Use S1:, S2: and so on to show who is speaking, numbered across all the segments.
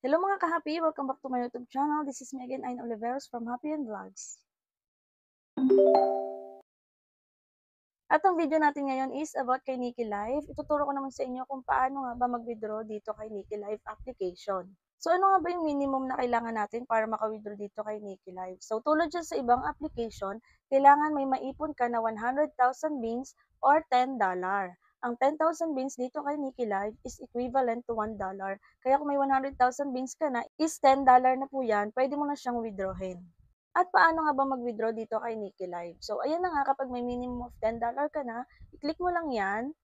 S1: Hello mga ka-happy! Welcome back to my YouTube channel. This is me again, Ain Oliveros from Happy and Vlogs. At ang video natin ngayon is about kay Nikki Live. Ituturo ko naman sa inyo kung paano nga ba mag-withdraw dito kay Nikki Live application. So ano nga ba yung minimum na kailangan natin para maka-withdraw dito kay Nikki Live? So tulad dyan sa ibang application, kailangan may maipon ka na 100,000 beans or $10. Ang 10,000 beans dito kay Nikki Live is equivalent to $1. Kaya kung may 100,000 beans ka na, is $10 na po yan, pwede mo na siyang withdrawin. At paano nga ba mag-withdraw dito kay Nikki Live? So, ayan na nga, kapag may minimum of $10 ka na, i-click mo lang yan.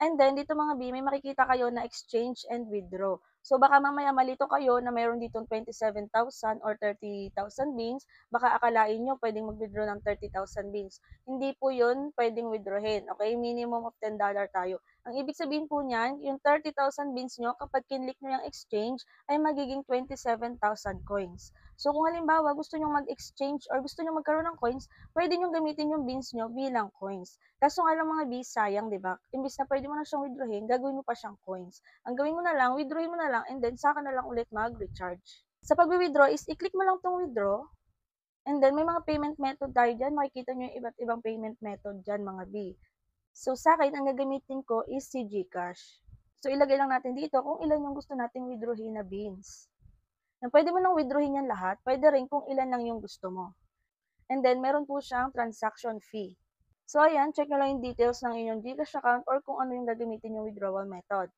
S1: And then, dito mga B, may makikita kayo na exchange and withdraw. So, baka mamaya malito kayo na mayroon ditong 27,000 or 30,000 beans. Baka akalain nyo pwedeng mag-withdraw ng 30,000 beans. Hindi po yun pwedeng withdrawin. Okay? Minimum of $10 tayo. Ang ibig sabihin po niyan, yung 30,000 beans nyo, kapag kinlik nyo yung exchange, ay magiging 27,000 coins. So, kung halimbawa gusto nyo mag-exchange or gusto nyo magkaroon ng coins, pwede nyo gamitin yung beans nyo bilang coins. Kaso nga lang mga B, sayang, di ba? Imbis na pwede mo na siyang withdrawin, gagawin mo pa siyang coins. Ang gawin mo na lang, withdrawin mo na lang, and then saka na lang ulit mag-recharge. Sa pag-withdraw is, i-click mo lang tong withdraw, and then may mga payment method tayo dyan. Makikita nyo yung iba't ibang payment method dyan mga B. So sa akin, ang gagamitin ko is si GCash. So ilagay lang natin dito kung ilan yung gusto nating withdrawin na beans. Na pwede mo nang withdrawin yan lahat, pwede rin kung ilan lang yung gusto mo. And then meron po siyang transaction fee. So ayan, check nyo lang yung details ng inyong GCash account or kung ano yung gagamitin yung withdrawal method.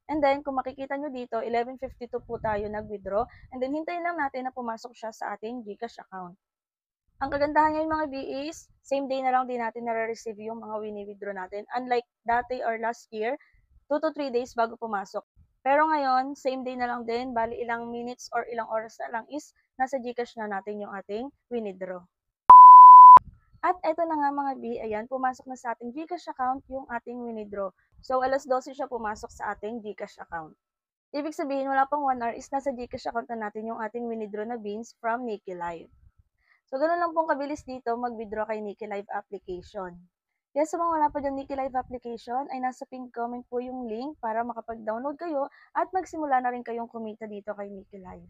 S1: And then, kung makikita nyo dito, 11:52 po tayo nag-withdraw. And then, hintayin lang natin na pumasok siya sa ating GCash account. Ang kagandahan ngayon mga B is, same day na lang din natin nare-receive yung mga wini-withdraw natin. Unlike dati or last year, 2 to 3 days bago pumasok. Pero ngayon, same day na lang din, bali ilang minutes or ilang oras na lang is nasa GCash na natin yung ating winidraw. At eto na nga mga B, ayan, pumasok na sa ating GCash account yung ating winidraw. So, 12:00 siya pumasok sa ating GCash account. Ibig sabihin, wala pang 1 hour is nasa GCash account na natin yung ating winidraw na beans from Nikki Live. So, ganun lang pong kabilis dito mag-withdraw kay Nikki Live application. Kaya sa mga wala pa dyan Nikki Live application, ay nasa pinned comment po yung link para makapag-download kayo at magsimula na rin kayong kumita dito kay Nikki Live.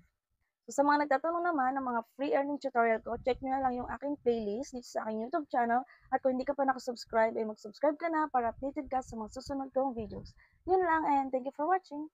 S1: So, sa mga nagtatanong naman ng mga free earning tutorial ko, check nyo na lang yung aking playlist dito sa aking YouTube channel. At kung hindi ka pa nakasubscribe, ay mag-subscribe ka na para updated ka sa mga susunod kong videos. Yun lang, and thank you for watching!